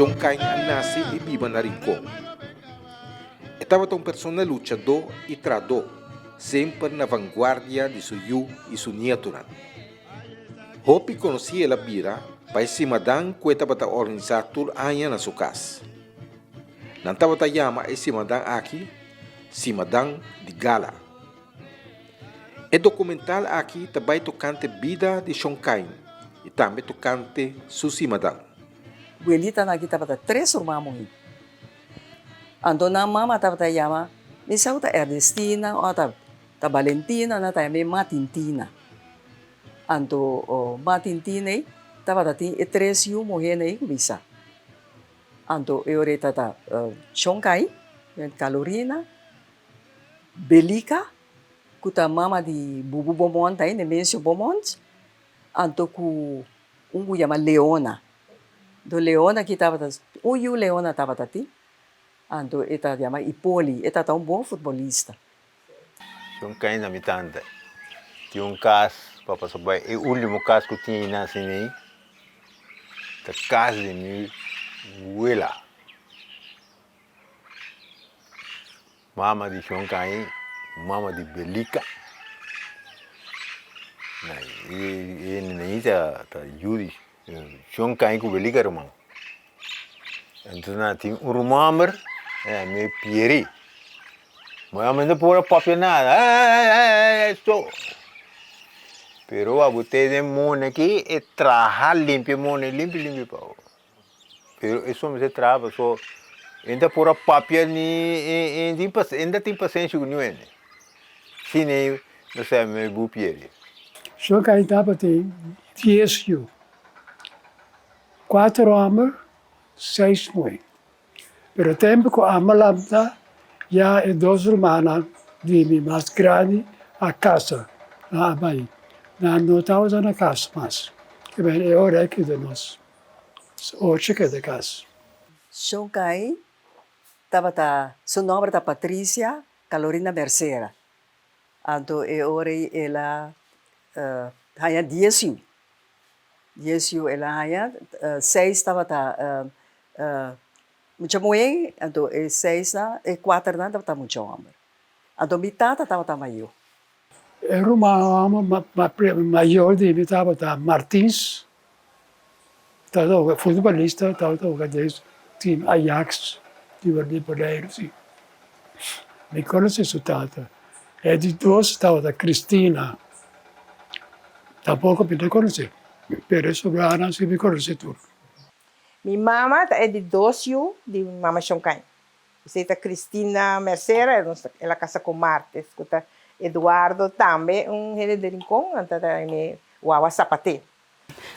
Shonkai nasce e vive na Rincón. Estava um persona luchador e trador, sempre na vanguardia de seu yu e seu nieto. Hopi conhecia ela bira, para cima dan que estava organizar tudo anos na sua casa. Não estava chama esse madan aqui, Simadan de Gala. O documental aqui também tocante vida de Shonkai e também tocante Susimadan. Buelita na kita bata 3 irmãos. Ando na mama tava yama, mi sauta Ernestina o ta Valentina na ta me Matintina. Ando Matintina tava ti 3 yu morrer nei bisa. Ando eu ta Shonkai, Calorina, Belica, kuta mama di Bubu Bomont aí, Nemensio Bomont, ando ku yama Leona. Do Leona que estava o Leona estava tati, ando eta chama Ipoli, eta tá bom futebolista. Shonkai na mitanda. Tinha caso para saber, o último caso que tinha na cine, da casa de minha abuela. Mama de Shonkai, mama de Belica. E nem tá Judy. Shonkai com Belica irmão. Então na tinha rumor, me pieri. Mas ainda por papel nada. Estou. Pero a você de mone aqui é trabalhar limpo pau. Pero isso me se trava só. Ainda por papel ni ainda tem paciência com ele. Se nem não sei me bu pieri. Shonkai estava tem 10 yu. 4 homens, 6 mulheres. Pero tempo que a malamta já é 2 irmãs de mim mais grande a casa lá vai. Não estava na casa mais. Que bem é hora aqui de nós. Hoje que é de casa. Shonkai tava seu nome tá Patrícia Calorina Mercera. Ando é hora ela hanya 10 yu. 10 yu ela hanya 6 estava muita mulher, ando e 6 na e 4 na tava muito homem. Ando mitad tava maior. Era uma maior de mim estava Martins, estava futebolista, estava time Ajax, de Boleiro, sim. Me conhece sua tata. É de 2 estava Cristina. Tampouco me conhece. Pero isso Ana se me conhece tudo. Minha mama é de 2 yu de mama Shonkai. Você tá Cristina Mercera, ela casa com Martes, escuta Eduardo também, ele de Rincón, então me uava sapate.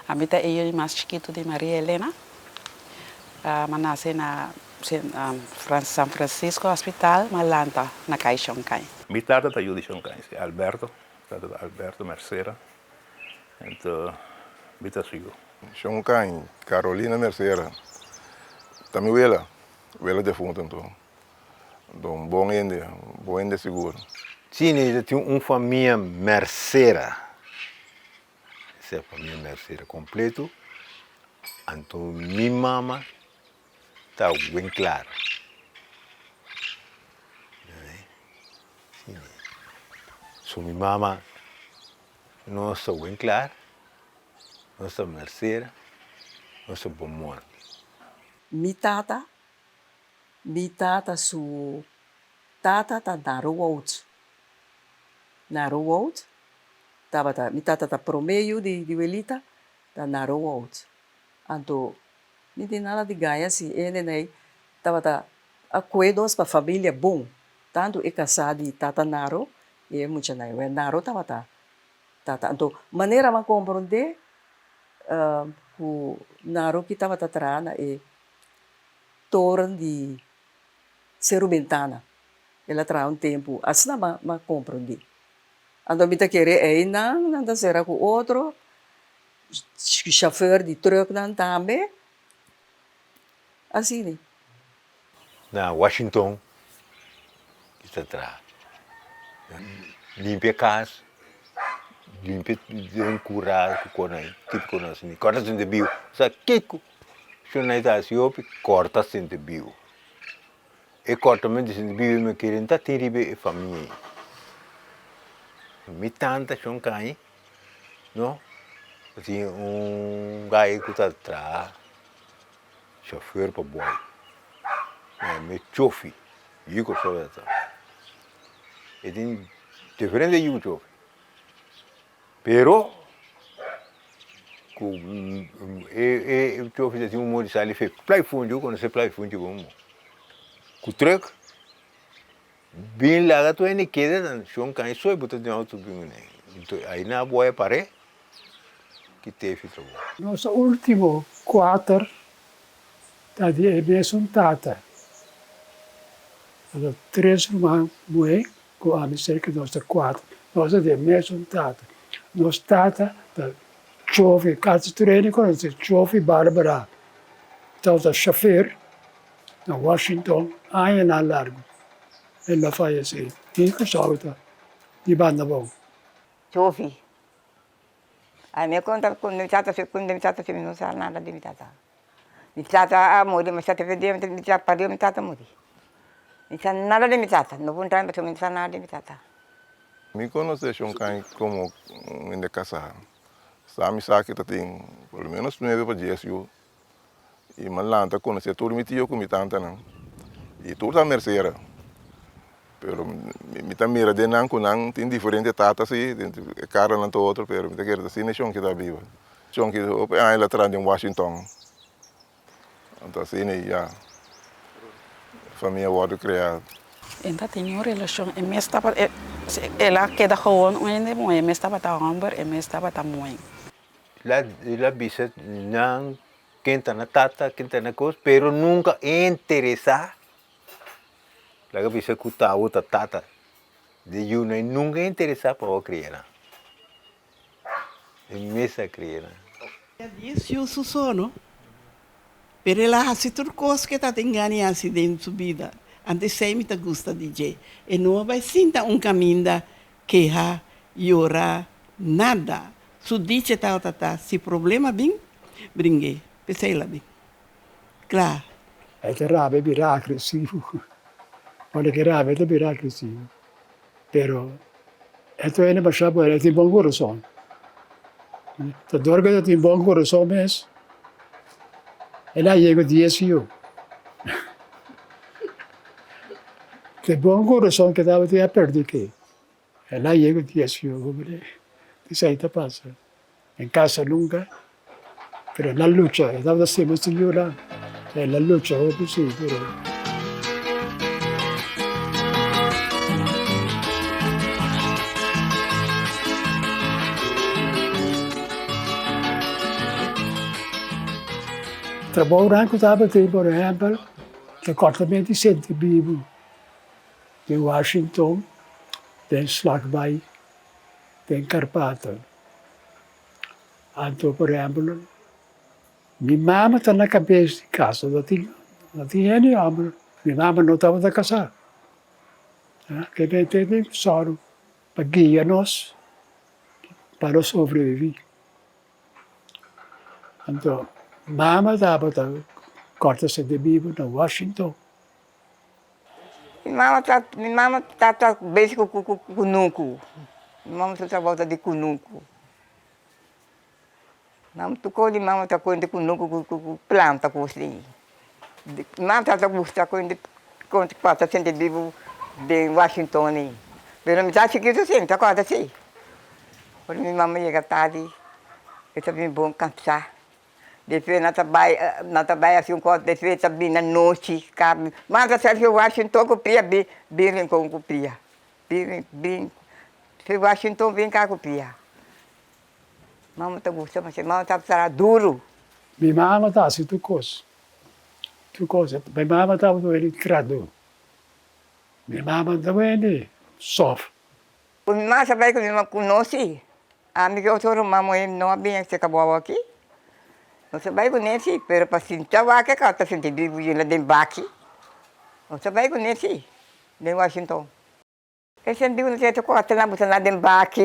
A mim é eu mais chiquito de Maria Helena. Mas nasci na São Francisco Hospital, Malanta, na Cai Shonkai. Mi tata tá de Shonkai, Alberto, tata Alberto Mercera. Então, bita sigo. Shonkai, Carolina Mercera. Também ela defunta então. Então, bom ende seguro. Sim, tinha uma família Mercera. Essa família Mercera completo. Então, minha mama está bem clara. So, minha mama não está bem clara. Nossa Mercera, nossa Bomon. Mi tata su tata ta Naruwout. Mi tata ta promeio de Welita ta Naruwout. Anto, não tem nada de ganhar se ele nem tava acordos para família bom. Tanto é casado de tata Naro e muito não é Naro tava tata. Anto, maneira de compreender o Naro que estava atrás é torno de Serubentana. Ela traz tempo, assim não compreende. Então, me querer não será com outro, chofer de truck também, assim, né? Na Washington, que está atrás. Limpa a casa, limpa um curado que conhece, tipo conhece, conhece de bio, sabe, Kiko, se não está assim, eu corta sempre bio. E corta me dizendo bio me querem tá teribe e família. Me tanta chão cai, não? Assim gai que tá atrás, chofer para boy. Me chofi, eu só essa. E tem diferente de chofi. Pero eu chofi assim modo sali fe play fundo quando se play fundo como. Kutrek bem lá tu é queda chão cai só botar de auto bem né. Então aí na boa pare que teve trabalho. Nosso último quarto está de mesmo tata. Ada 3 irmãos, mãe, com a cerca de nossa 4. Nós de mesmo tata. Nos tata, da chove, casa treino, quando se chove, Bárbara. Então, o chofer, na Washington, aí na largo. Ele faleceu. E que solta, de banda bom. Chove. Aí me conta quando me trata se não sabe nada de me tratar. Me trata a morrer, mas trata de me tratar para me tratar a morrer. Me trata nada de me tratar, não vou entrar, mas me trata nada de me tratar. Me conhece Xonkai como em de casa. Sabe que tá tem pelo menos 9 dias eu. E malanta conhece todo mi tio com mi tanta não. E tudo a merceira. Pero mi ta mira de nan com nan tem diferente tata assim, cara não to outro, pero mi ta quer assim nem que tá viva. Que aí lá atrás em Washington. Então assim né já. Família wordt criada. En dat in je relatie, en meestal ela queda gewoon onde moe, meestal wat amber, en meestal wat moe. La bisa não quem tá na tata, quem tá na coisa, pero nunca interessa. La bisa kuta outra tata. De you nunca interessa para o criar. É mesa criar. Disse o sono. Pero ela hace tudo coisa que está engano assim dentro da vida. Antes sempre te gusta DJ. E não vai sentar caminho que ha llorar nada. Su dice tá, se problema bem, brinque, pensei lá bem. Claro. É que rave virá agressivo. Olha que rave virá agressivo. Pero, esto é demasiado bueno, tem bom coração. Te dorme tem bom coração mesmo. Ela chega 10 anos. Que bom coração que dava de perder que. Ela chega 10 anos. Isso aí te passa. Em casa nunca. Pero na lucha, estava sempre segura. Na lucha, eu sim, pero. Trabalho branco estava tem, por exemplo, departamento de Centro Vivo, em Washington, tem Slagbay, tem Carpata. Então, por exemplo, minha mãe está na cabeça de casa, não tinha nem homem. Minha mãe não estava a casar. Que nem teve só para guiar-nos, para sobreviver. Então, mama estava corta-se de vivo na Washington. Minha mama tá bem com cunuco. Minha mama tá volta de cunuco. Não tocou de mama tá com cunuco com planta com assim. Mama tá com passa sente vivo de Washington nem. Pero me tá chiquito assim, tá corta assim. Quando minha mama chega tarde, eu também bom cansar. Depois na trabalha assim, depois também na noite, cabe. Mas a senhora Washington copia bem com copia. Bem. Se Washington vem cá copia. Mama tá gostando, mas mama tá duro. Minha mama tá assim, tu coisa. Minha mama tá doendo trado. Minha mama tá doendo sofre. Minha mama sabe que minha mama conhece. A amiga eu sou mamãe não é bem se acabou aqui. Não se vai conhecer, pero para sentir o que ela está sentindo de dembate. Não se vai conhecer, de Washington. Eu senti que você corta na bolsa na dembate,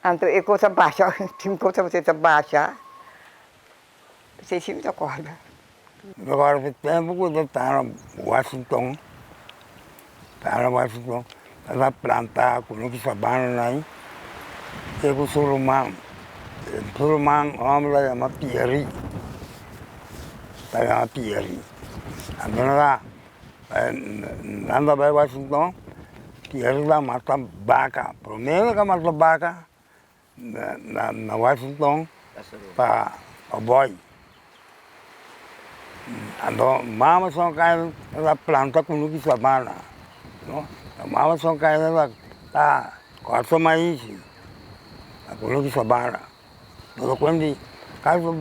então é coisa baixa, tem coisa você baixa. Você sempre acorda. Agora esse tempo quando eu estava em Washington, estava plantar com o sabana aí, e com o surumão, homem lá chama Pieri, chama Pieri. Então lá, anda para Washington, Pieri lá mata vaca, primeiro que mata vaca na Washington para o boi. Então, mama são caídas ela planta com o sabana, não? Mama são caídas ela tá corta maíz, com o sabana. Então quando caso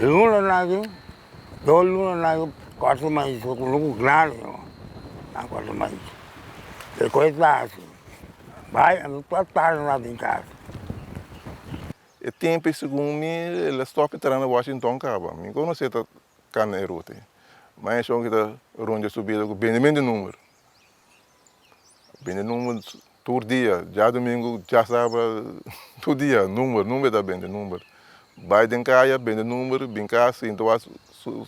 luna lagi, 2 lunas lagi corta maíz com o grande, não corta maíz. Depois lá assim, vai ando toda tarde lá em casa. E tempo segundo me, ele stop entrando em Washington caba. Me conhece tá cana erote. Mas eu que tá ronde subida com bem de número. Bem de número todo dia, já domingo já sabe todo dia número da bem de número. Vai de caia bem de número, bem casa, então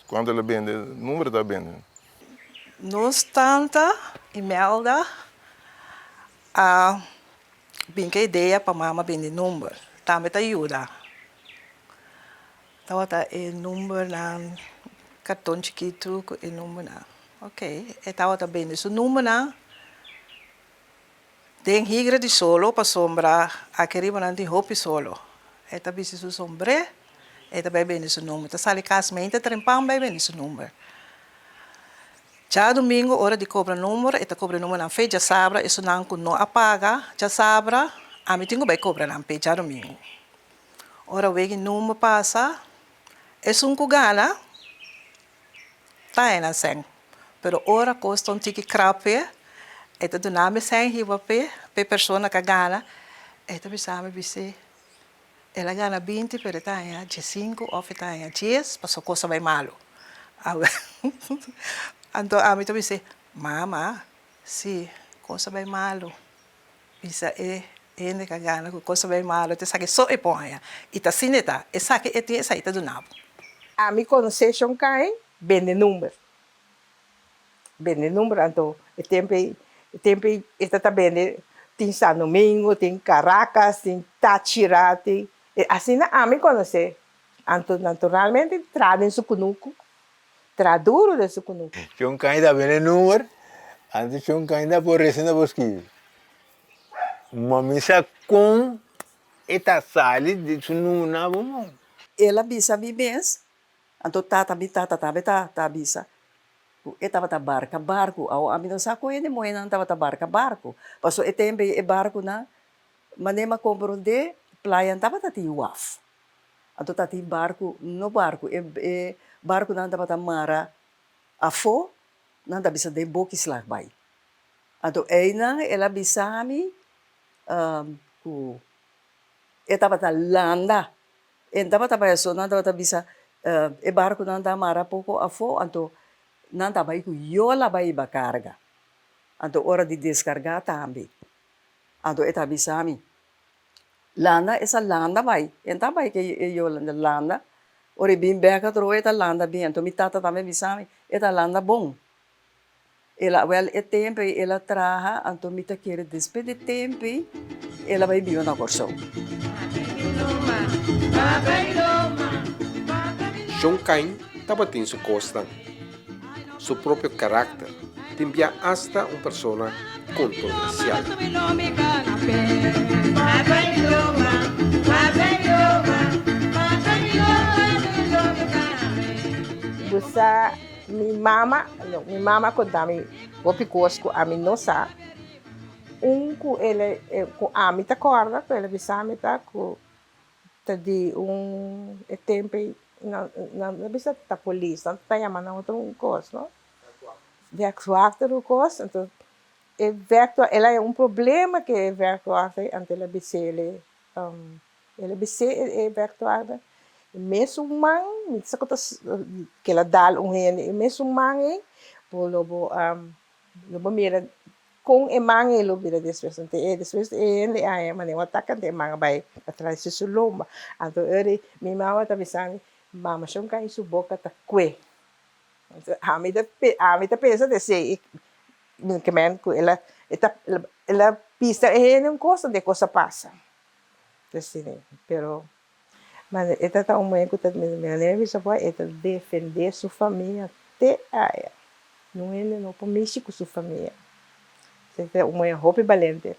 quando ele bem de número da bem. Nós tanta Imelda a bem que ideia para mama bem de número. Também te ajuda. Então, o número na cartão chiquito, o número na. Ok. Então, bem esse número na. Tem higra de solo para sombra, a querida não tem roupa solo. Eta bisi su sombre, eta bem esse número. Então, sali casamente, trempam bem esse número. Já domingo, hora de cobrar número, eta cobra número na fecha sabra, isso não apaga, já sabra. A mim tenho bem cobrar na peja domingo. Ora o que número passa, é cugana, tá aí na sen. Pero ora custa ticket crape, é do nome sem riba pe pessoa que gana, é do bisame bise. Ela gana 20, pero tá aí 5 ou tá aí 10, passou coisa bem malo. Então a mim também disse, mama, sim, coisa bem malo. Isso é ene kagana ko coisa bem malo te sabe só e põe e tá sineta e sabe e tem essa ita do nabo A mim concession cai bem de número então o tempo está também tem São Domingo tem Caracas tem Táchira tem assim a mim conhece então naturalmente tradem sucunuco traduro de sucunuco Chon caída bem de número, antes chon caída por recenda bosque. Uma missa com eta sali de sunu na bom. Ela bisa bibes, anto tata bisa. Eta bata barco, ao amino sako ene moena tata barco. Paso etembe e barco na manema compronde playa tata ti waf. Anto tati barco no barco e barco na tata mara afo nanda bisa de bokis bai. Anto eina ela bisa mi eta bata landa enta bata baso nanda bata bisa e barco nanda mara pouco afo anto nanda bai ku yola bai ba carga anto hora de descargar também anto eta bisa mi landa essa landa bai enta bai que yola landa ora bim beka tro eta landa bem anto mi tata também bisa mi eta landa bom. Ela é tempo ela traha anto mita querer despedir tempo ela vai vir na corso. John Cain estava em sua costa. Seu próprio caráter também hasta uma pessoa controversial. Busa mi mama contava-me o picosco a mim não sabe com ele com a mim tá corda com ele bisame tá com tá de tempo na bisa tá polícia tá chamando outro coisa não verktuigter o coisa então ela é problema que é verktuigter ante ela bisa ele bisa é verktuigter mesmo man que ela dá rene mesmo man lobo mira com man lobo da depois ele aí mas eu ataca de man vai atrás de sua lomba então ele minha mãe tá pensando mama shonkai su boca ta kwe. A mim tá pensa de ser que men ku ela pista não coisa de coisa passa. Assim, pero mas ela tá uma que tá minha neve só vai defender sua família até aí. Não é não para mexer com sua família. É uma roupa valente.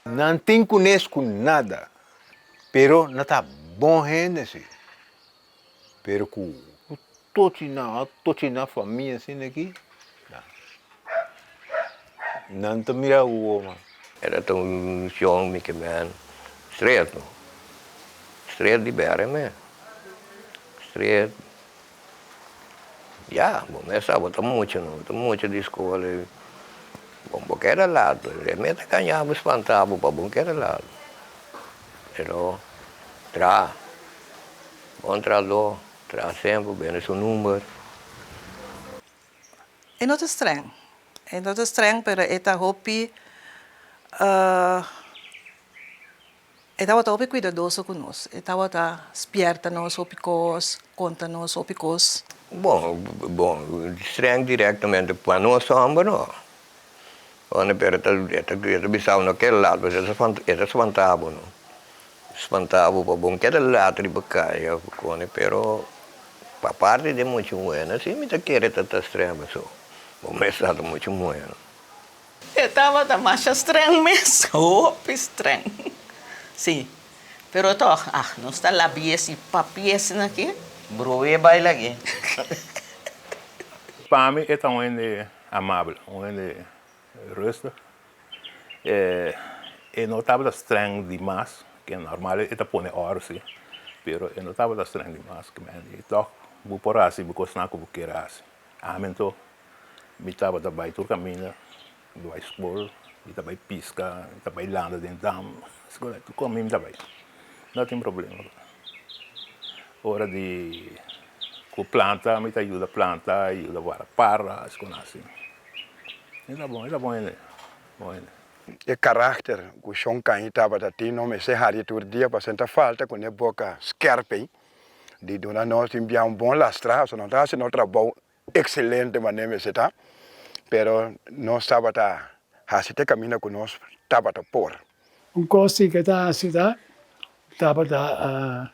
Não tem conhece com nada, pero não tá bom gente, pero com todos na família assim aqui, não te mira o homem. Era tão jovem que man, estreito, estreito de berre me, estreito. Já, bom, mas sabe, tá muito de escola. Bom, porque era lado, realmente ganhava espantava para bom que era lado. Pero, bom trador, sempre, bem seu número. É não estranho. É não estranho, pero é tá hopi, é tá hopi cuidadoso conosco. É tá esperta nos hopi cos, conta nos hopi cos. Bom, estranho diretamente para nós sombra, não. Quando era bisau naquele lado, era espantava, não. Espantava para bom que era lado de bacaia, pero para parte de muito bueno, assim, me querer estar estranho, só. Bom, mas está muito bueno. Eu estava mais estranho mesmo, opa, estranho. Sim, pero tô, não está lá biese papies aqui, broe baila aqui. Para mim é tão amável, rustig. Eu não estava estranho demais, que é normal, eu põe hora, sim. Pero eu não estava estranho demais, que eu tô, vou por assim, vou cozinhar com o que era assim. Então, eu estava também todo caminho, do escola, eu estava pisca, eu estava lando dentro da escola, tudo comigo também. Não tem problema. Hora de com planta, me ajuda a planta, ajuda a para, as coisas assim. É bom ele. O caráter que o Shonkai estava tendo, não me sei hari todo dia, para sentar falta com a boca scarpe, de dona nós enviar bom lastra, se não está sendo trabalho excelente, mas nem me sei tá, pero nós estava tá, assim te caminha conosco, estava tá por. Coisa que está assim, estava tá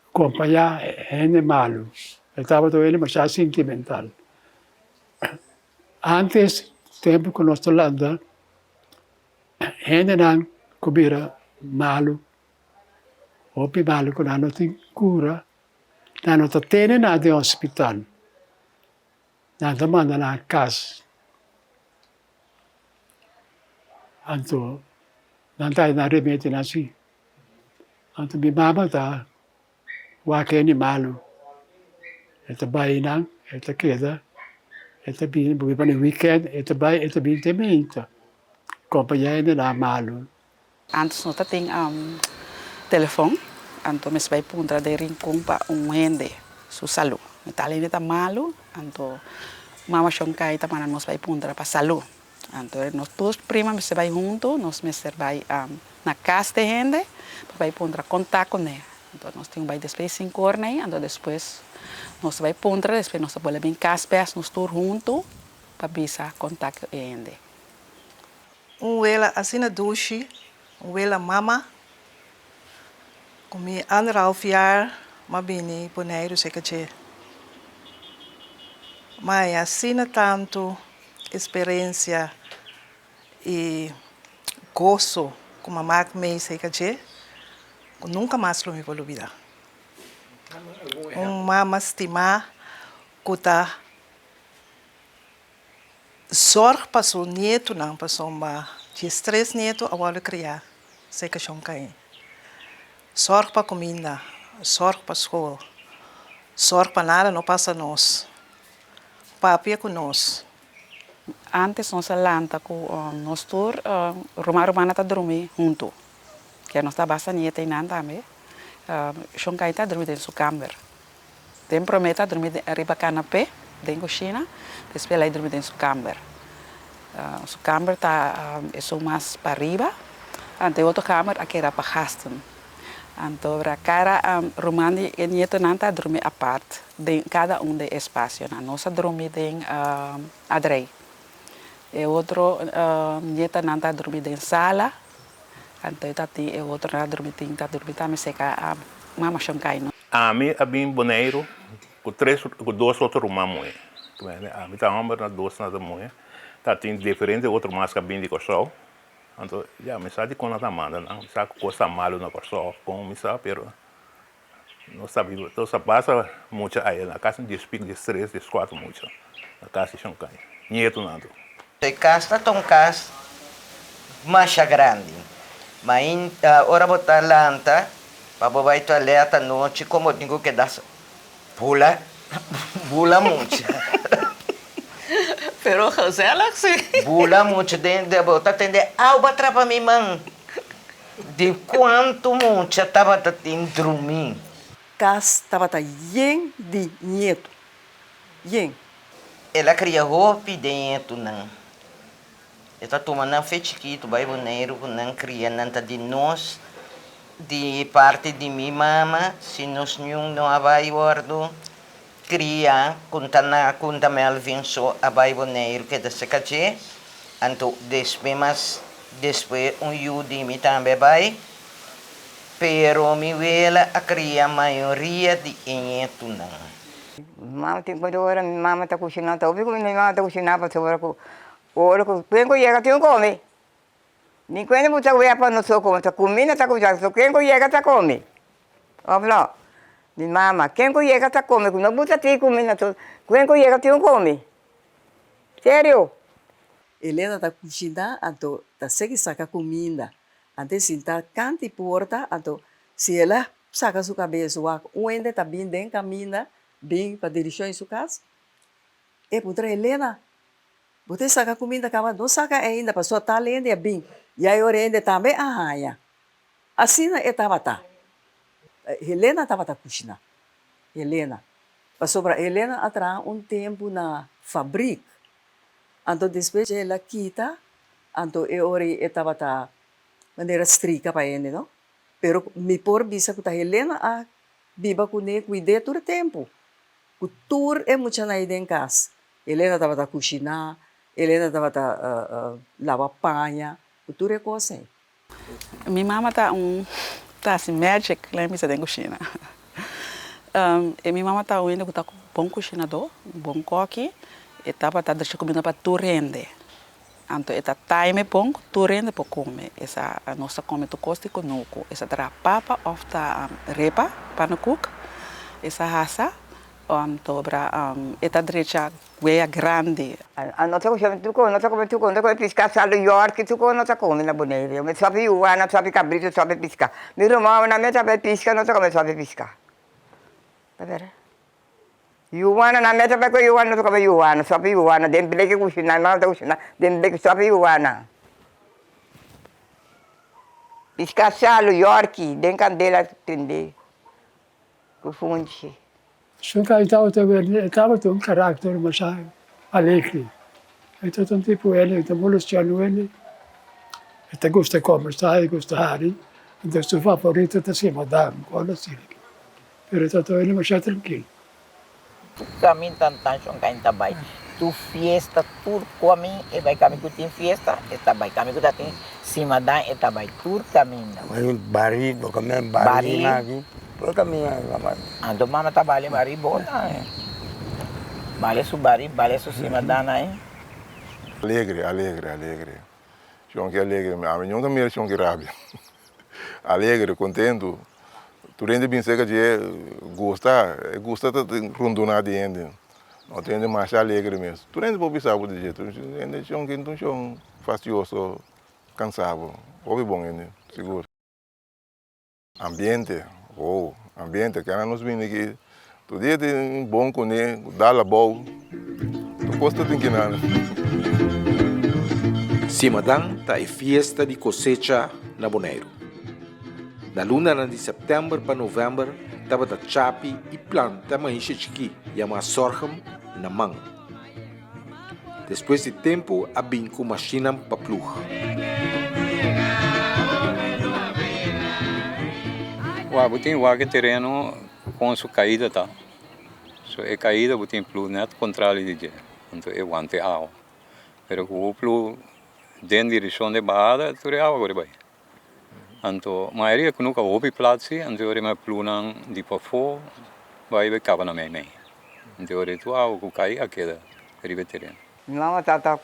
acompanhar gente malo, estava todo ele mais sentimental. Antes, tempo que nós estamos gente não comia malo, ou malo que não tem cura, não tem nada de hospital, não manda na casa. Então, não tem nada de remédio assim. Então, minha mama está, o aquele malo, está bem não, está queda. Ito buwi pa ng weekend, ito temento. Companhia na malo. Antes nós tínhamos telefone, então nós vai punta de rincón para gente, sua saúde. Metalina está malo, então mama Shonkai também nós vai punta para saúde. Então nós todos prima nós vai junto, nós vai na casa de gente, vai punta contato com ele. Então nós temos vai depois 5 horas, então depois nós vai punta, depois nós vamos em casa, nós todos juntos para bisa contato com ele. Ela assim na douche, ela mama, comi 1,5 jaar, mas bem poneiro sei que mas assim tanto experiência e gosto como a marca me sei que nunca mais lo me vou olvidar. Mama estima que zorg para seu neto, não para seu de 3 netos agora criar, sei que Shonkai. Zorg para comida, zorg para escola, zorg para nada não passa nós. Papi é com nós. Antes nós lanta com nós tour, Romano tá dormir junto, que nós tá bastante nieta e nada também. Shonkai tá dormir em sua câmara. Tem prometa dormir arriba canapé, dentro da cozinha, depois ela dormir em sua câmara. Sua câmara tá mais para arriba, ante outra câmara aqui era para gasten. Então, para cada romani e nieto nanta dormir à parte, de cada de espaço. Nós dormir em adrei. E outro nieta nanta dormir em sala. Então, tati e outro nanta dormir também seca a mama chonkai. A mim abim boneiro com dois outros rumamos. A mim tá homem na dois nada muito. Tá tem diferente outro mais que bem de coxão. Então, já me sabe quando tá manda, não sabe coisa malo na coxão, como me sabe, pero não sabe, então só passa muito aí na casa de espigo de 3, de 4 muito. Na casa de Xangai. Nieto nada. A casa está um casa mais grande. Mas ora botar lanta, para botar toaleta à noite, como digo que dá pula muito. Pero José sim. Pula muito dentro de botar tende alba trapa minha mãe. De quanto muito estava tendo dormir. Cas estava yen de nieto. Yen. Ela cria roupa dentro não. Ela toma não fez chiquito, vai boneiro, não cria nada de nós. De parte de minha mama, se nós não vai guardo. Cria, conta Melvin so abai boneiro que da secaje, anto depois yudi mi também vai, pero mi vela a cria maioria de enheto não. Mama tem quando hora mama tá cozinhando, ouvi como minha mama tá cozinhando para hora com quem chega tem come. Nem quando você vai para no seu como tá comendo tá cozinhando, quem chega tá come. Óbvio. Di mama, quem chega tá come, não bota te comendo, quem chega tem come. Sério? Helena tá cozinhando, então tá segue saca comida. Antes sentar cante porta, então se ela saca sua cabeça, o ende tá bem dentro caminha, bem para direção em sua casa. E putra Helena, você saca comida cama, não saca ainda, para sua talento é bem. E aí o ende também arranha. Assim é tava. Helena estava cozinhando. Helena. Passou para Helena atrás tempo na fábrica. Então, depois ela quita. Então, eu estava de maneira estricta para ele, não? Pero me por visa que a Helena a viva com ele, cuidei todo o tempo. O tour é muito na ideia em casa. Helena estava cozinhando. Helena estava lavar panha. O tour é coisa assim. Minha mama tá assim, magic, lembra-se da cozinha. E minha mama tá indo com um bom cozinhador, um bom coque, e tava deixando comida para tu rende. Então, essa time bom, tu rende para comer. Essa a nossa come tu costa com nuco. Essa tra papa ou ta repa para no cook. Essa raça, então para essa direita guia grande. A nossa cozinha tu come piscar salo York, tu come nossa come na boneira. Eu me sabe uana, sabe cabrito, sabe piscar. Meu irmão na minha sabe piscar, nossa come sabe piscar. Tá vendo? Yuana na minha sabe que Yuana, nossa come Yuana, sabe Yuana, dentro que cozinha, não da cozinha, dentro que sabe Yuana. Piscar salo York, dentro candela tende. Confunde. Xangai estava um caráter mais alegre. Então, um tipo ele, então, molestiano ele. Então, gosta de conversar, gosta de hari. Então, seu favorito é ser madame, olha assim. Mas, então, ele mais tranquilo. Tu caminho tanto, Xangai também. Tu fiesta, tu come, e vai caminho que tem fiesta, e também caminho que tem cima da, e também tu caminho. Mas bari, vou comer bari aqui. Vou caminhar, mamãe. Ando mama trabalha bari boa, Bale su bari, bale su cima da, Alegre. Chonque alegre, a mim nunca me chonque rábia. Alegre, contento. Tu rende bem seca de gosta de rundunar de ende. Não tem mais alegre mesmo. Tu rende por pisar de jeito, rende chonque então chon fastioso, cansado. Ouve bom ende, seguro. Ambiente, que nós vimos aqui. Tu dia tem bom com ele, dá la boa. Tu gosta de que nada. Simadang tá é fiesta de cosecha na Boneiro. Na luna de setembro para novembro, estava da chapi e planta mais chiqui, chama sorghum na mão. Depois de tempo, a bem com máquina para plug. Botem o terreno com sua caída, tá? So, a caída botem plu net controle de je. Então, é o água. Pero o plu dentro da direção de barra, tu é água agora vai. Então, a maioria que nunca ouve plaatse, então eu me plu não de para fora, vai cava na minha. Então, eu tu água que cai aqui da terreno. Mama tá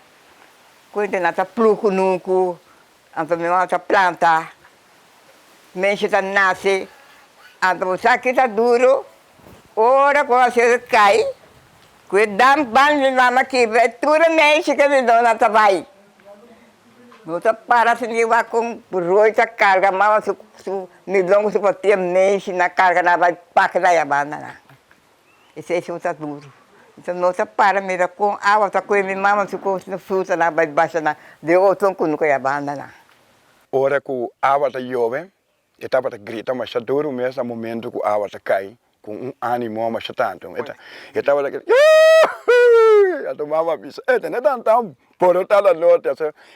quando nata plu kunuku, então mama tá planta. Mexe tá nasce, então sabe tá duro, ora quando você cai, cuidam ban de mama que vai tudo mexe que me dona tá vai. Não tá para se levar com roita carga, mama su me longo se botar mexe na carga na vai paca da yabana na. Esse é tá duro. Então não tá para me dar com água tá com minha mama se com fruta na vai baixa na de outro com no yabana na. Ora que a água tá jovem, estava a gritar, mas já duro mesmo no momento que a água tá cai, com ânimo, mas já tanto. Estava a gritar, a tomava bisa, não é tão por outra noite,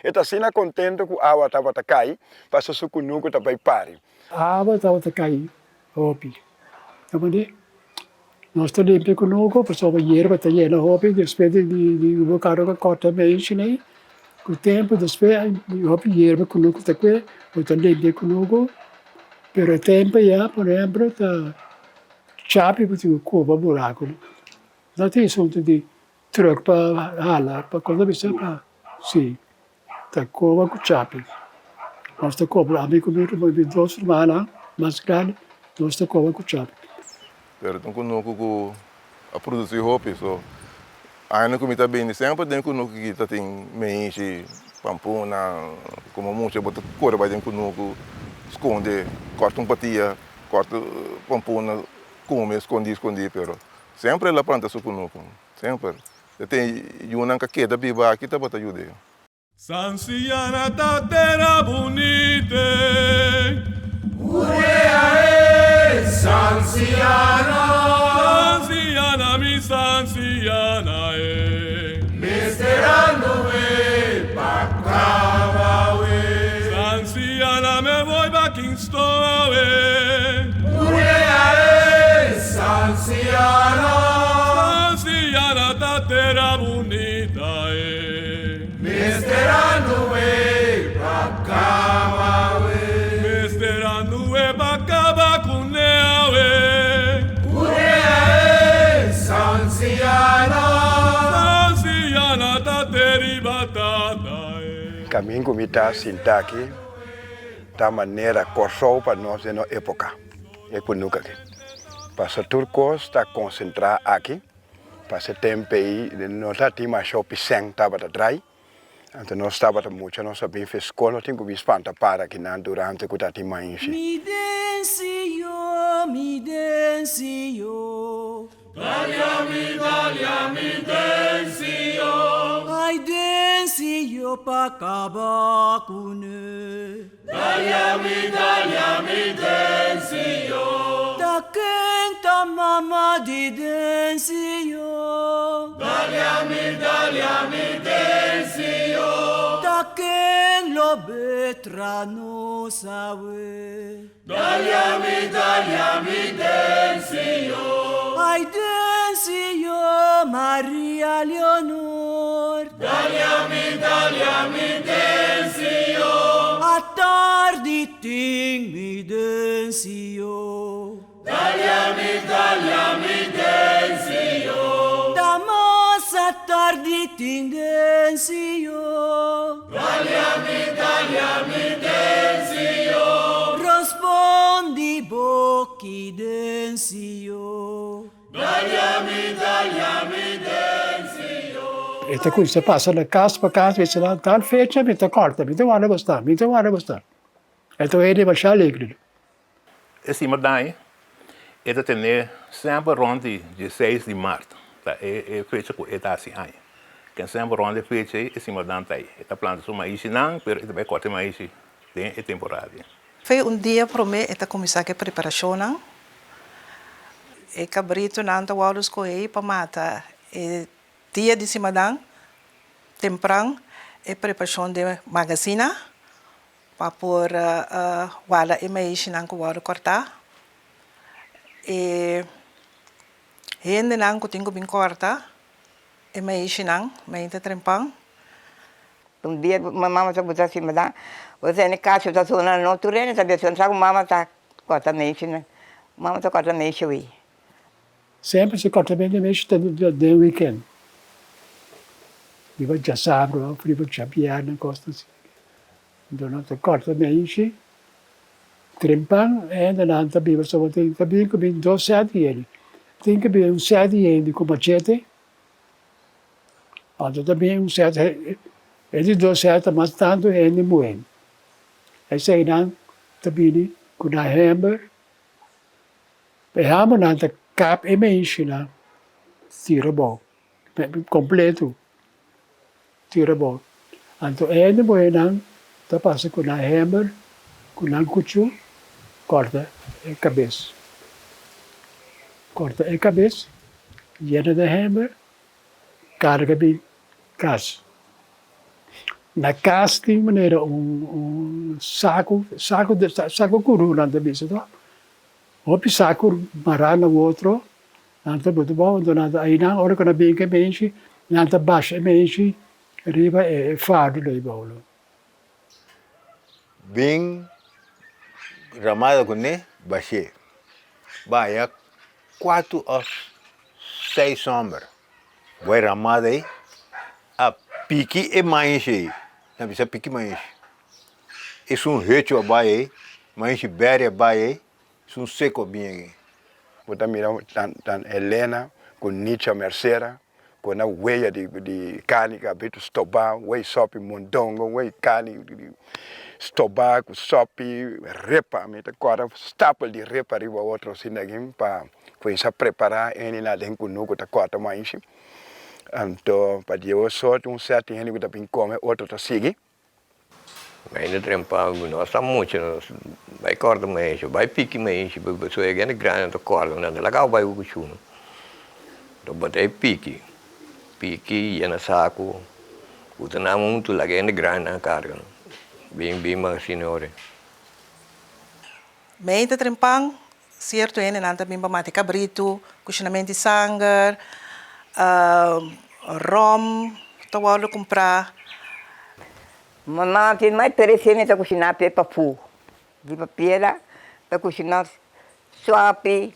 está assim contente que a água estava a cair, passa o cunuco tá vai pare. A água estava a cair, hopi. Então, nós estamos limpando o cunuco, passou a hierba, está llena hopi, depois de o carro que corta meio chinês, com o tempo, depois hopi hierba cunuco está aqui, então limpando o cunuco. Pero o tempo já, por exemplo, está chape porque o curva buraco. Não tem assunto de truque para ralar, para quando você para sim, está curva com chape. Nós está curva, amigo meu, de 2 semanas, mais grande, nós está curva com chape. Pero então quando a produzir roupa, so ainda que me está bem sempre, tem quando que tá tem meixe, pampona, como muito, bota cor vai tem quando esconde, corta patia, corta pampona, come, esconde, pero sempre ela planta su cunuco, sempre. Tem uma que da biba aqui tá bota ajuda. Sanciana tatera bonite, Sanciana, mi Sanciana, Misterando me pacava, Sanciana me voy pa Kingston, Sanciana, tatera bonita, Misterando me pacava, Misterando me pacava con Sanciana, tateri batata. Caminho que me está sentado aqui, da maneira correu para nós na época, é que nunca aqui. Para turcos está concentrado aqui, para esse tempo aí, nós tínhamos mais shopping estava atrás, então nós estava muito, nós sabíamos fazer escola, tinha que espanta para aqui durante que está mais. Mi densio, Dalia mi densio, ai densio pa cabacune. Dalia mi densio, da quenta mamma di densio. Dalia mi densio, da quem lo betra no sabe. Dalia mi densio, ai densio Maria Leonor. Dalia mi densio, a tardi ting mi densio. Dalia mi densio, da massa tardi ting densio. Dalia mi densio, rispondi bocchi densio. Dalia mi densio. Esta coisa passa na casa para casa, vê se lá está fecha, me está corta, me dá gostar. Então ele vai achar alegre. Esse daí, ele tem sempre ronde de 6 de março, tá? É fecha com ele assim aí. Quem sempre ronde fecha esse daí tá aí. Ele planta sua maíz não, mas ele vai cortar maíz tem temporada. Foi dia para mim, ele começar a preparação, não? E cabrito não tá waldos correr para matar. E dia de cima temprano, e preparação de magazina para pôr wala e maíz não que wala cortar. E hende nang kutingo bing corta. E maishi nang, mainta trempang. dia mama sa buta si mada. Você ne cacho tá sona no turene sabe se sabe mama tá corta mexe, né? Mama tá corta mexe aí. Sempre se corta bem de mês de weekend. Viva già sabato, viva già piano, costa assim. Então não te corta mês. Trempang e davanti viva só tem também que bem 2 ele. Tem que bem 7 ele com machete. Quando também 7 ele 2 mas tanto ele moen. Aí sai não também com a hammer. E hammer não te cap e mês não. Tira bom. Completo. Tira bom. Então ele moen não tá passa com a hammer, com a cuchu. Corta a cabeça. Corta a cabeça, llena de hammer, carga bem casa. Na casa tem maneira saco curu na cabeça, tá? Ou saco marana o outro, nanta muito bom, nanta aí na hora que na bem que mexe, nanta baixa mexe, riba é fardo daí bolo. Bem ramada com né, baixei. Vai 4 ou 6 sombras. Vai ramada aí, a pique e mais aí. Não precisa pique mais. Isso reto a baia aí, mais bere a baia aí, isso seco bem aí. Vou mirar tan Helena com Nietzsche Mercera, com a huella de carne que habita estobar, huella sopi mondongo, huella carne estobar, sopi, repa, meta agora staple de repa riba outro sinagim para começar a preparar ele na dentro no que tá corta mais. Então, para dia o sorte certo ele que tá bem come outro tá seguir. Ainda trempar, nós estamos muito, vai corta mais, vai pique mais, pessoa é grande, corta, não é legal, vai o cuchuno. Então, botei pique, ia na saco, o tanto muito lá grande na carga, bem mais senhora. Meita trempang, certo ene nanta bimba mate cabrito, cucinamento de sangue, rom, tawalo comprar. Mamãe tem mais interessante para cozinhar pepa fu. Viva pera, para cozinhar sope,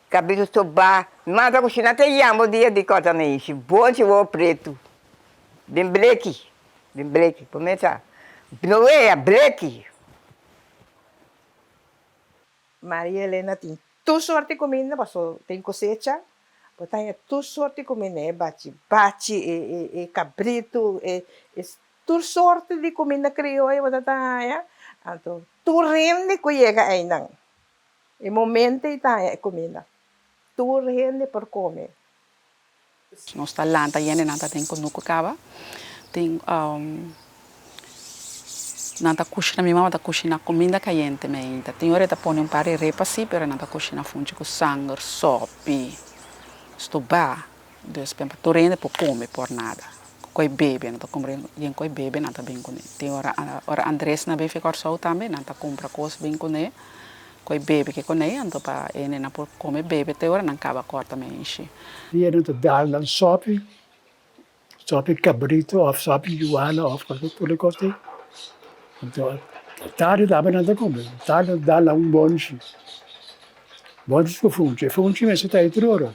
cabelo soba. Mas para cozinhar tem yambo dia de corta neixe. Bom de ovo preto. Bem breque. Começa. Não é breque. Maria Helena tem tu sorte de comida, passou tem cosecha, tem tu sorte de comida, bate e cabrito, tu sorte de comida criolla, batata, então tu rende que chega ainda, e momento está a comida, tu rende por comer. Nós tá lá, tá yene nanta tem conuco cava, tem nanta cucina minha mama tá cucina comida caliente ainda. Tem hora tá põe par de repa sim, pero nanta cucina funge com sangue, sopi, stobá, dus para tu rende por comer por nada. Coi bebe, nanta compra yen coi bebe nanta bem com ele. Tem hora Andrés na bem ficar só também, nanta compra coisas bem com ele. Coi bebe que com ele, então para ele na por comer bebe, tem hora não acaba corta mexe. Die nanta dal dan sopi cabrito of sopi juana of tudo coste. Então, tarde dava nada comer. Tarde dá lá bonche. Bonche com funge. Funge mas está aí tudo.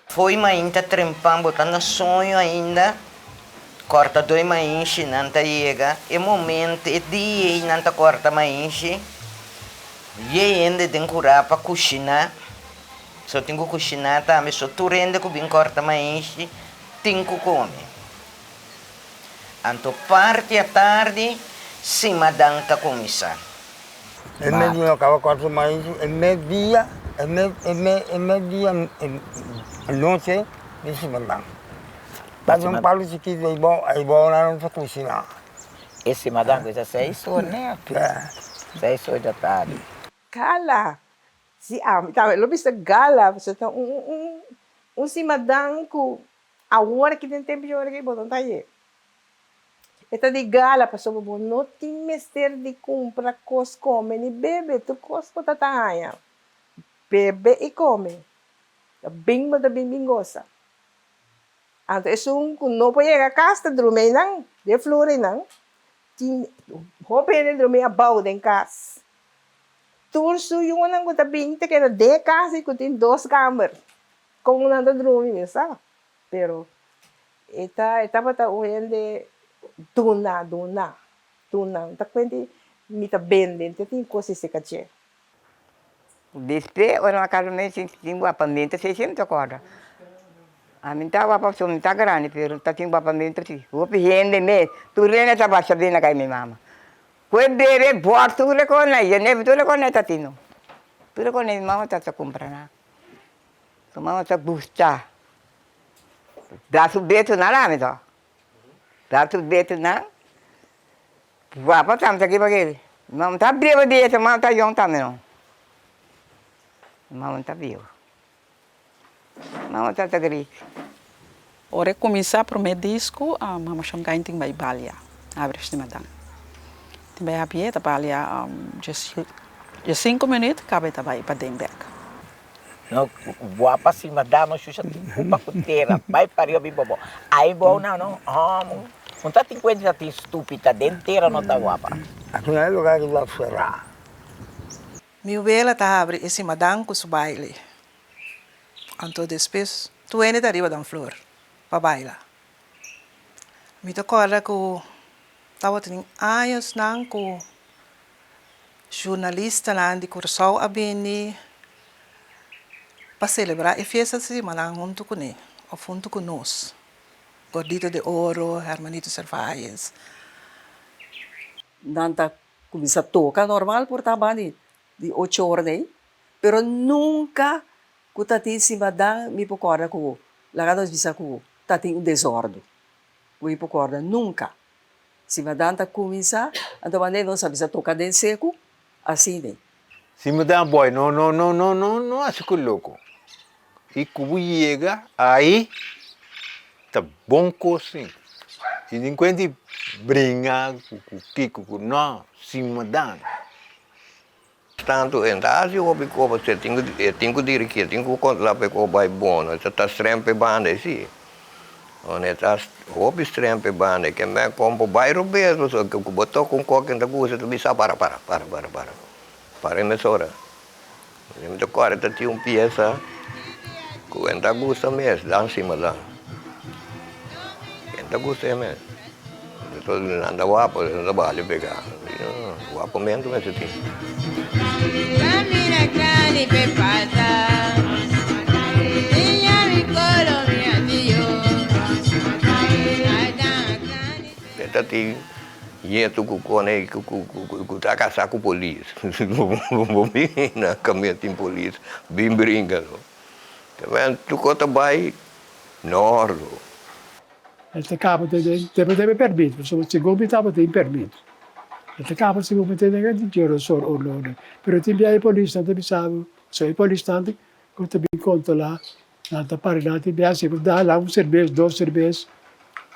Foi ainda trempando, botando sonho ainda. Corta 2 mais, não tá chega. E momento, e dia não tá corta mais. E ainda tem que curar para cozinhar. Só tem que cozinhar também. Só tu rende que bem corta mais, tem que comer. Então, parte à tarde, cima da comissão. E meio acaba corta mais, e meio dia, não sei, de cima da. Mas um palo de que é bom lá não cozinhar. Esse madame coisa 6 horas, né? 6 horas da tarde. Gala. Si tá, lo visto gala, você tá cimadão com a hora que tem tempo de hora que botam tá aí. Esta de gala, passou por não tem mestre de comprar coisas come, nem bebe, tu coisas botar tá aí. bebe e come. Bem mo da bem gosta. Anto kung no po yung casa, drumay nang, de flore nang, hope yun drumay abaw den casa. Turso yung nang ko tabing te kaya de casa ko tin 2 kamar. Kung nanda drumay mesa. Pero eta bata uende duna. Takwenti mita benden te tin cosi se cache. Desde ora na casa mesmo tinha um apartamento 600 quadras. A mim tava para o tá grande, pero tá tinha um apartamento assim. Vou rende me, tu rende tá baixa bem na casa minha mama. Quando dere bort tu le con lei, ne tu le con tá tino. Tu le con minha mama tá comprar na. Tu mama tá gusta. Dá tu beto na lá me tá. Dá tu beto na. Vá para tam tá aqui para ele. Mama tá breva de essa, mama tá jong também não. Mama tá vivo. Mama tá gris. Ora começar pro meu disco, a mama chama que tem vai balia. Abre este madang. Tem vai abrir, tá balia de 5 minutos, cabe tá vai para Denberg. No, voa para cima da no xuxa para cuteira, vai para o bibobo. Aí bom não, não tá tem coisa tem estúpida denteira não tá guapa. Aqui não é lugar de lá fora. Meu vela tá abre esse madang com o baile. Anto depois, tu ainda arriba da flor para bailar. Me recorda que estava tendo anos não com jornalista lá de Curaçao a bem para celebrar e festa assim, mas não junto com ele, ou junto com nós. Gordito de Ouro, Hermanito Cervais. Nanta começa a tocar normal por trabalho de 8 horas, né? Pero nunca que tá tem cima da me pocorda com lá nós bisa com tá tem desordem. Me pocorda nunca. Cima da tá começa, então maneira não sabe se tocar de seco assim, né? Cima da boy, não acho que louco. E como chega aí tá bom coisa. E enquanto brinca com Kiko, não, cima da. Tanto entrare o bico você tem que dirigir, tem que controlar para o vai bom, você tá sempre banda sim. Onde tá hobby sempre banda que me compro bairro mesmo, só que botou com qualquer coisa tu bisa para emissora. Eu me agora tá tinha peça que entra gosta mesmo, lá em cima lá. Entra gosta mesmo. Então anda guapo, anda vale pegar. Guapo mesmo mas assim. Tati, ia tu kukone kuta kasar com polícia, não na caminho tem polícia, bem brinca, também tu conta vai nordo. Este capo deve permito, insomma, se gomitava tem permito. Este capo se gomitava tem giro solo orlone, però ti via i polizia tanto bisavo, so i polizia tanto quando bi conto là, tanto pare là ti via se dá lá cerveja, 2 cervejas.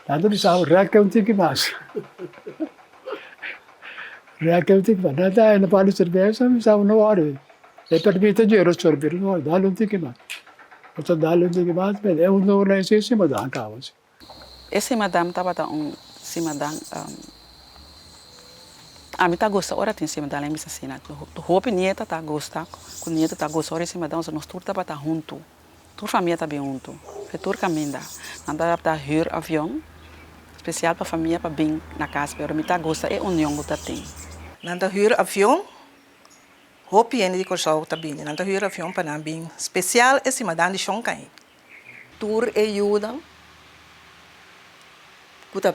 Tanto bisavo racca un tic mais. Racca un tic mais, nada na pali cerveja, bisavo no hora. E permite giro sorvere, no, dá um tic mais. Então dá um tic mais, é um no lá em cima da cava. Esse madame estava se madame a mim tá gosta ora tem cima da lembra assim na roupa nieta tá gosta com nieta tá gosta ora cima da nós turta para tá junto tur família tá bem junto é tur caminda anda tá huur avião especial para família para bem na casa pero me tá gosta é união que tá tem nanda huur avião roupa e de Curaçao tá bem nanda huur avião para não bem especial esse madame de Xongai tur e ajuda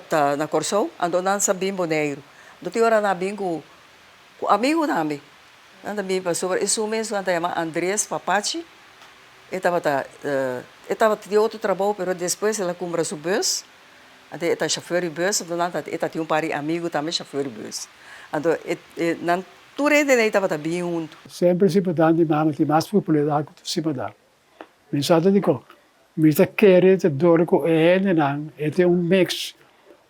tá na Curaçao ando não sabia boneiro do tem hora na bem com amigo nami anda bem para sobre isso mesmo anda chama Andrés Papachi estava de outro trabalho pero depois ela compra seu bus até está chauffeur de bus do nada tinha pari amigo também chauffeur de bus ando não tudo ele estava bem junto sempre se pode de mama que mais popularidade que se pode dar mensagem de co me está querendo dor com ele não é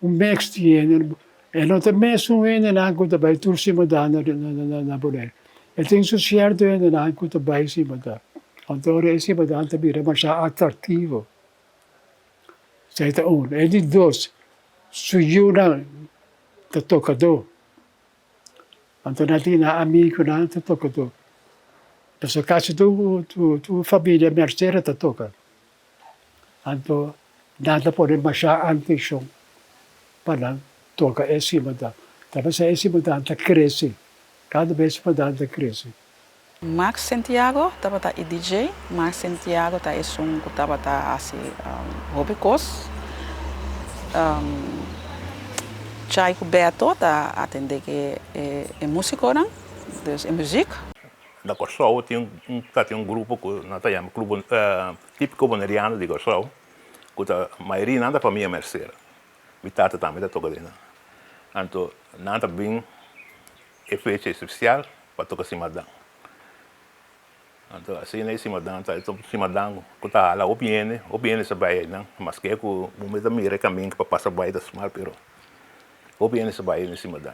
um mix de ele e não tem mesmo ele não quando vai tudo se mudar na boneca Het is social doe en dan kunt erbij zien met dat. Want door is je met dat te bieden, maar zo attractivo. Zij te on. En die dos, sujuna, te tocado. Want dan had hij na amigo na te tocado. Dus ik had tu familie Mercedes te toca. Anto, nada pode machar antichon. Para toca esse mudar. Talvez esse mudar tá cresce. Cada vez mudar tá cresce. Max Santiago, tabata i DJ. Max Santiago ta é que tabata assim hobbycos. Chai Beto ta atende que é músico, não? Dus é música. Da Corsol tem um grupo que nós chamamos clube típico boneriano de Corsol, que a maioria nada para minha merceira. Mi tata também da tocadina. Então, nada bem efeito especial para tocar cimadão. Então, assim nem cimadão, tá então cimadão, que tá lá opiene se vai não, mas que é que o momento da mira caminho para passar vai da smart pero. Opiene se vai nesse cimadão.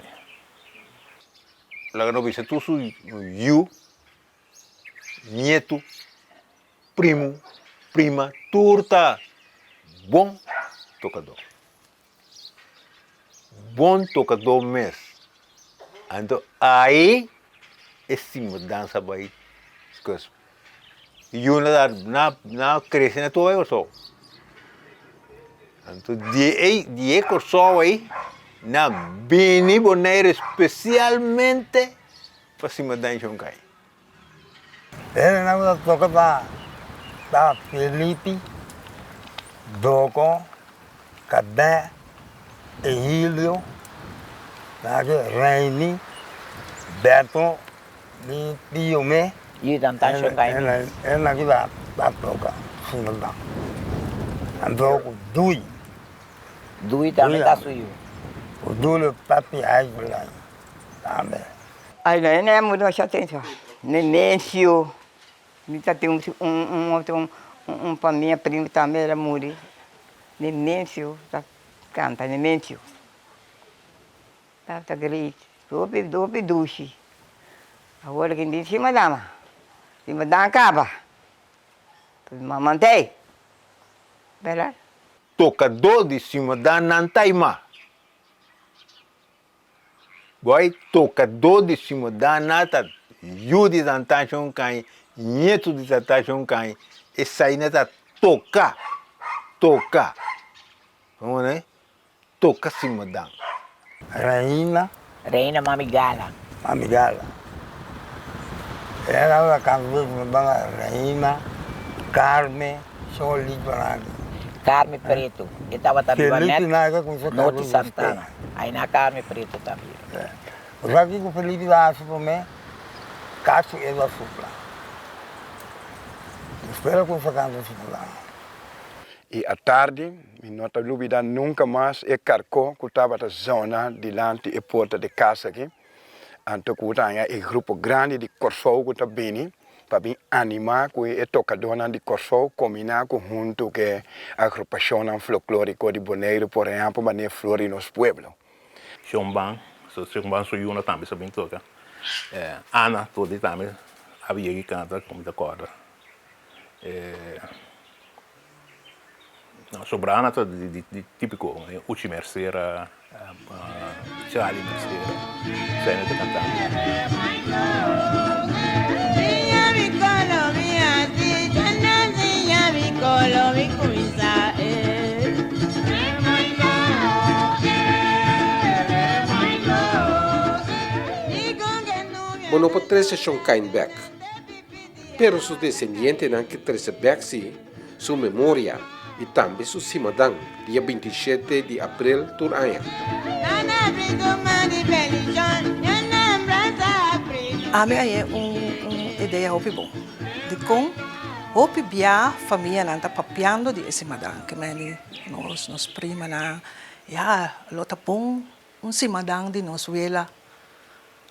Lá no bicho tu su you nieto, primo, prima, turta, bom tocador. Bom tocador mesmo. Então, aí, esse mudança vai. E eu não cresce na tua só. Então, de só aí, na bem boneiro especialmente para se mudar em Xongai. Ele não toca da Felipe, Doco, Cadê, Emílio, Reini, Beto, Diome. E dantar Xongai. Ele não da toca, sim não dá. Então Dui. Dui também tá suyo. O Dui papi aí lá também. Aí não é mudou a atenção. Nenêncio. Me tá tem um para minha prima também era muri. Nenêncio tá canta Nenêncio. Tá grito. Dope duche. Agora quem diz cima dama. Cima dama acaba. Mantém. Verdade? Tocador de cima da Nantaima. Vai tocador de cima da Nata. Yudi da Nantação cai. Nieto de Nantação cai. Essa aí neta toca. Vamos né? Toca cima da. Reina Mamigala. Era a Reina, Carmen, Soli, Carme Preto. Eu estava também Felipe Norte Santana. Aí na Carme Preto também. O aqui com o Felipe lá, também, Cássio e a supla. Espero que você cante lá. E à tarde, mi nota dúvida nunca mais é carcó que estava na zona delante e porta de casa aqui. Então, que é um grupo grande de Corsol que está bem, para bem animar que é tocador de Corsol, combinar junto com a agrupação folclórica de Bonaire, por exemplo, para flores nos pueblos. Xomban sou eu também sabem tocar. Ana, toda também havia que cantar como da corda. Sobrana de típico, Uchi Merceira, Charlie Merceira, sai de cantar. Bueno, por 13 son caen back. Pero sus descendientes han que 13 back sí, su memoria e também su cimadão, dia 27 de abril do ano. A minha é uma ideia muito boa. De como hopi bia família nanta papiando de esse madang que nos prima na lota bom cimadang de nos vela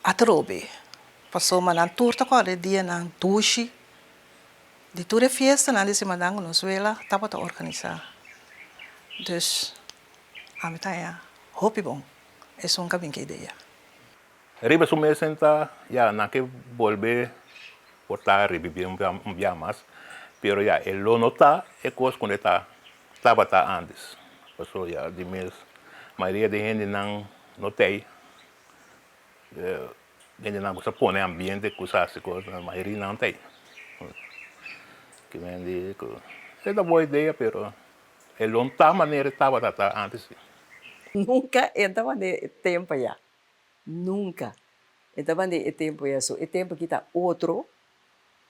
atrobe. Passou uma turta com a dia na duche. De toda festa na desse madang nos vela estava a organizar. Dus a minha é hopi bom. É só caminho que ideia. Riba su mes senta, ya, na que volver portar revivir un día más. Pero ya, el lo nota es cosa con esta tabata antes. Por eso ya, de mes, maioria de gente não tem. Gente não gosta de pôr ambiente, coisas assim, a maioria não tem. Que vende, é uma boa ideia, pero ele não está maneira estava antes. Nunca estava de tempo já. Nunca. Estava de tempo já. So, é tempo que está outro.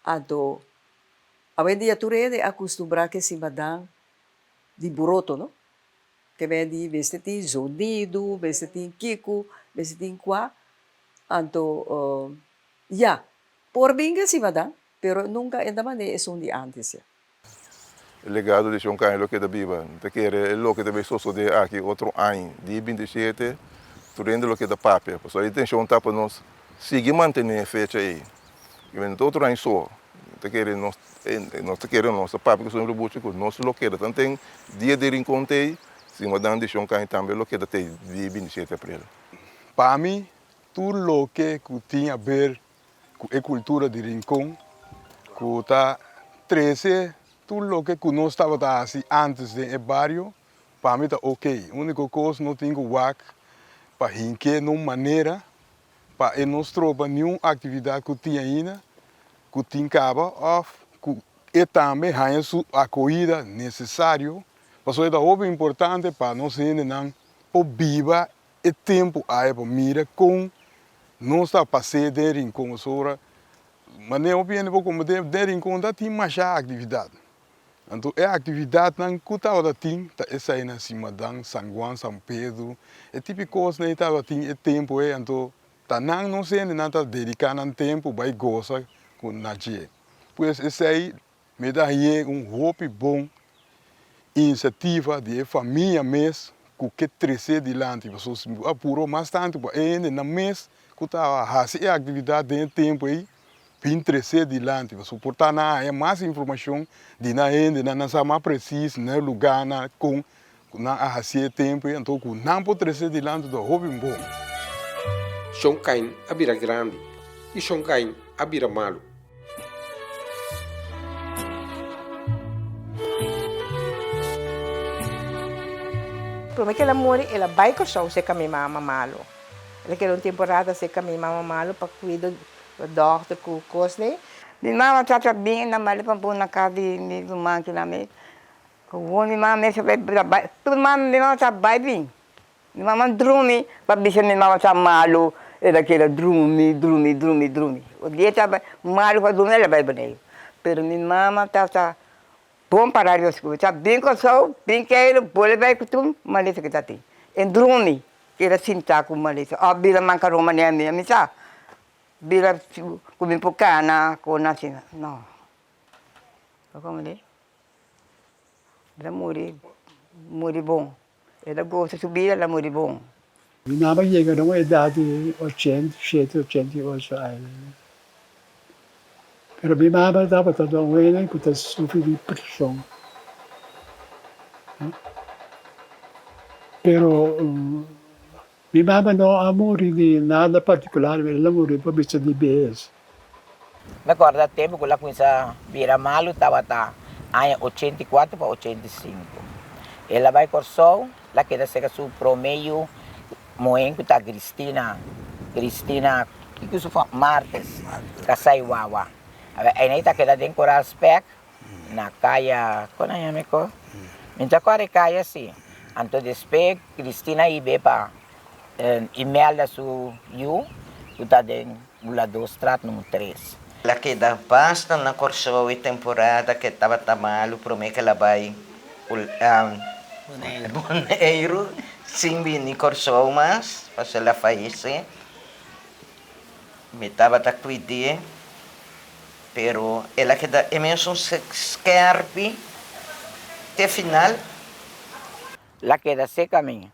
Ado, hoje em dia tu rede acostumbrar que se madang de buroto, não? Que vende vestiti zonido, vestiti kiko, vestiti qua. Ado, já. Por bem que se madang, pero nunca estava de som de antes já. O legado de Xonkai é o que da Biba. Te quer é o que também só de aqui outro ano, dia 27, tu rende o que da papel. Por isso aí tem Xonkai para nós seguir mantendo a fecha aí. E vem outro ano só. Te quer nós te quer nossa papel que são rebutos com nosso loqueira. Então tem dia de encontro se madame de Xonkai também o que da tem dia 27 de abril. Para mim, tudo o que tinha a ver com a cultura de Rincón, que está 13 tudo o que nós estava assim antes do barrio, para mim está ok. A única coisa não tem que para rinque de uma maneira, para não tropa nenhuma atividade que tinha ainda, que tinha cabo, ou que também há sua acolhida necessário. Por isso é importante para nós ainda não viva o tempo aí para mira com não está passando de Rincón sobre, mas nem opinião como de Rincón tem mais atividade. Então, a atividade não custa da tim, essa aí na cima dan São Juan, São Pedro, é tipo coisa nem tá tem tempo então tá não sei não tá dedicando tempo vai gostar com nadia. Pois esse aí me dá aí hope bom iniciativa de família mês que crescer adiante, pessoas apurou bastante para ainda na mês que tá a atividade dentro tempo aí crescer adiante, portanto é mais informação de na ainda não sabe mais preciso no lugar na com na fazer tempo então não pode crescer adiante do hobby bom. Xonkai abira grande e Xonkai abira malo. Prima que ela morre, ela vai com o se com minha mama malo. Ela quer uma temporada se com minha mama malo para cuidar do doctor com coisa, né? Minha mama está bem na malha para pôr na casa de minha mãe que lá mesmo. Minha mama se vai trabalhar, tudo minha mama está bem. Minha mama dorme, para bicha minha mama está malo, ela quer dorme. O dia está malo para dormir, ela vai bem. Pero minha mama está bom para as coisas, está bem com o sol, bem que ele pode vai com tudo, mas isso que está tem. E dorme, que ela sinta com malícia. A bila manca Roma nem a minha, sabe? Bila comer pocana, com assim, não. Como ele? Ela morre bom. Ela gosta de subir, ela morre bom. Minha mãe chega numa idade de 87, 88 anos. Pero minha mãe estava toda doente, porque sofreu de pressão. Pero minha mãe não amor de nada particular, ela morreu por vista de BS. Me acordo tempo que ela começa vira malo, estava em 84 para 85. Ela vai com o sol, ela quer ser o promeio, moenco está Cristina, que isso foi Martes, Casaiwawa. Aí está queda em Coral Spec, na caia, quando é me co? Então agora caia assim. Então depois Cristina ibe para e-mail da sua que está em Bula 2, Strato número 3. Ela queda basta na corso e temporada que estava malo, promete que ela vai Boneiro, sim, vim corso mas, para ela faz me estava a cuidar, pero ela queda é mesmo scarpe até final. La queda seca minha.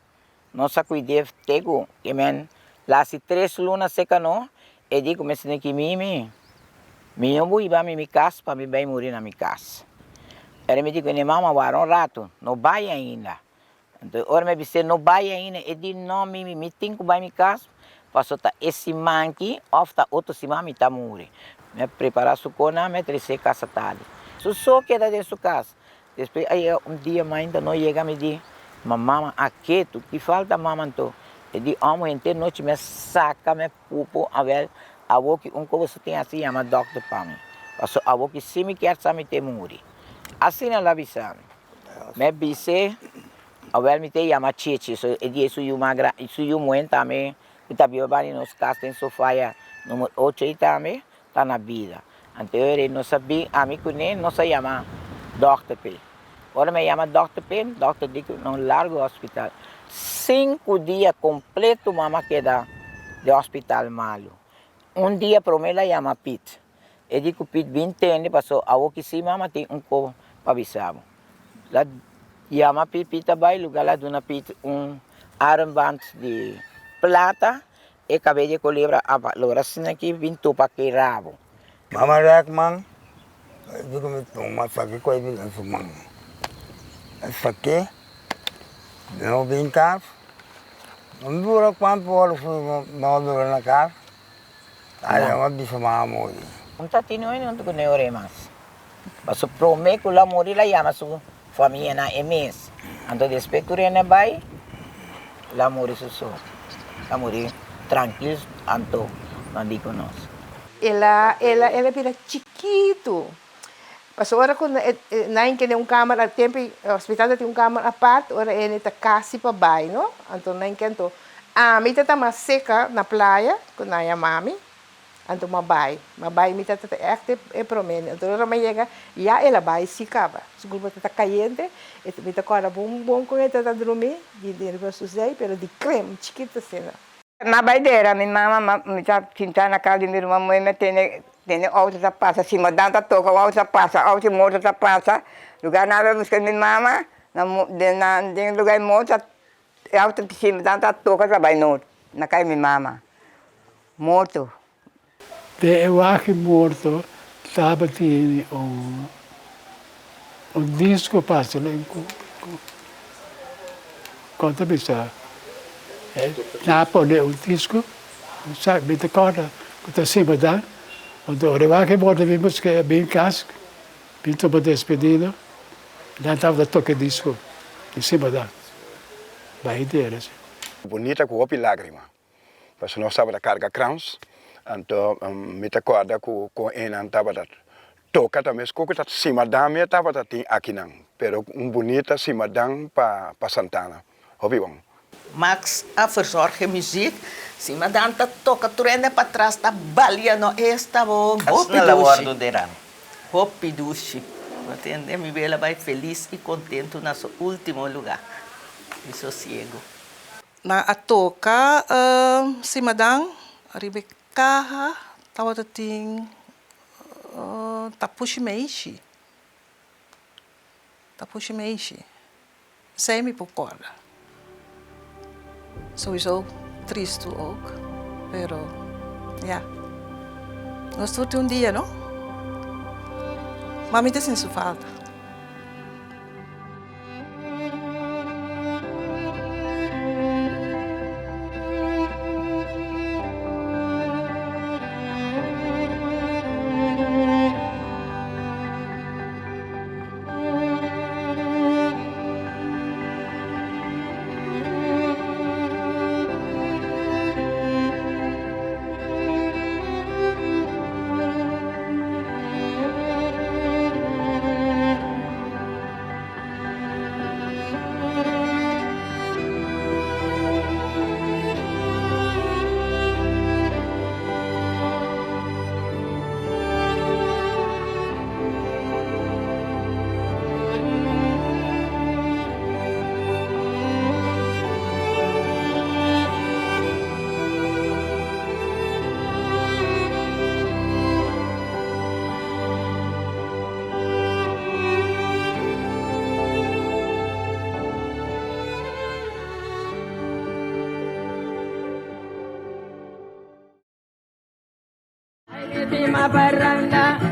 Nossa cuidei tego, que men lá se 3 lunas seca não, e digo me sene que minha vou ir para minha casa para me bem morrer na minha casa. Ele me digo ne mama vai um rato, não vai ainda. Então ora me disse não vai ainda, e digo não me tenho que vai minha casa passou tá esse manque, of tá outro cima me tá muri. Me preparar su cona, me trece casa tarde. Só queda de sua casa. Depois aí dia mãe ainda não chega me diz, mamãe, aqui tu que falta mamãe tu. E de amo gente noite me saca me pupo a ver a que coisa tem assim chama doctor para mim. Passou a que se me quer saber te muri. Assim na lavisão. Me bise a ver me te chama chichi, so e de isso eu magra, isso eu muito também. Eu também bani nos castem sofá número 8 e também tá na vida. Anterior não sabia, a mim que não se chama Dr. P. Agora me chama Dr. P, Dr. Dico, no largo hospital. 5 dias completo mama queda de hospital malo. Dia para mim ela chama Pete. Eu digo Pete 20 anos passou, a que sim mama tem copo para avisar. Lá chama Pete vai lugar lá dona Pete armband de plata e cabelo de colibra a valor assim aqui vinto para que rabo. Mama rek man, digo me toma saque com ele na sua mão. Saque, não vem cá. Não dura quanto hora não dura na casa. Aí eu me disse mamo. Não tá tendo não tu não ore mais. Mas o prometo lá morir lá chama sua família na MS. Então depois que ele vai lá morir só. Lá morir tranquilo, então não digo nós. Ela vira chiquito. Mas agora quando não tem uma câmara, tempo o hospital tem uma câmara à parte, agora ele está quase para baixo, não? Então não quero. A mim está mais seca na praia, quando não é mami. Então mabai mim está é para mim. Então agora me chega, já ela vai se acaba. Se o grupo está caliente, me está agora bom com ele está dormir, de para suceder, pero de creme chiquito assim. Na baideira, minha mamãe me está sentando na casa de minha mamãe, me tem outra passa, cima da toca, outra passa, outra moto passa, lugar nada buscar minha mamãe, na lugar moto, outra de cima da toca, trabalha na casa minha mamãe. Morto. Eu acho morto, estava tendo disco passa, conta bisa. Napoli un disco, sai, mi ricordo che sempre da, quando arrivava che volta vimos che è ben casco, pinto per despedito, andava da tocca disco, in cima da, vai dire. Bonita com opi lágrima, mas não estava da carga crowns, então me recordo com ele andava da toca também, que tá cima da minha estava da tem aqui não, pero bonita cima da para Santana, ouvi bom. Max a verzorgen muziek. Sim, mas danta toca trende para trás, tá balia no esta bo. Hopidushi. Entende? Mi vela vai feliz e contente no seu último lugar. E sossego. Na a toca, si madang, Rebecca, tawa tating, tapushi meishi. Zij me pocorda. Sowieso triste ook, pero ja, nós tudo dia, não? Mas me tem sem falta.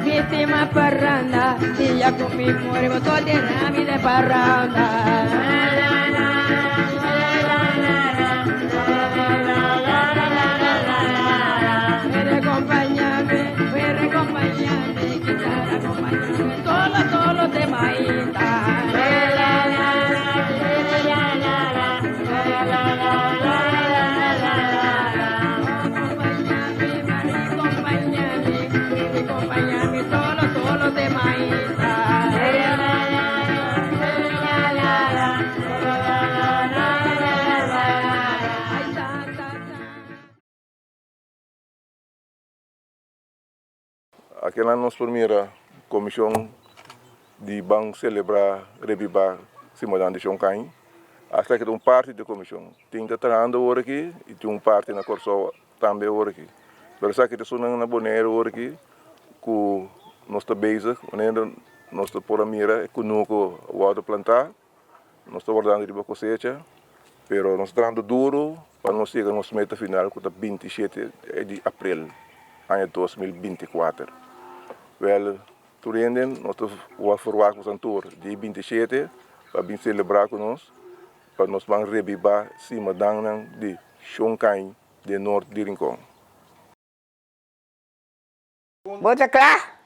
Vítima parranda, dia com mi morimo todo de rami de parranda. solo de maíta. Acompáñame solo de maíta. Aquela nossa primeira comissão de banco celebrar revivar Simodão de Xoncaim. Hasta que tem parte da comissão. Tem que estar agora aqui e tem parte na Corsol também agora aqui. Mas sabe que tem na Boneiro agora aqui que nós estamos bezig, nós estamos por a mira, que nós vamos plantar, nós estamos guardando de cosecha, mas nós estamos duro para nós chegar a nossa meta final, que é 27 de abril, ano 2024. Well, tu renden, nós vamos formar com o Santor dia 27 para vir celebrar com nós, para nós vamos revivar cima de Xoncaim, de norte de Rincón. Bota cá!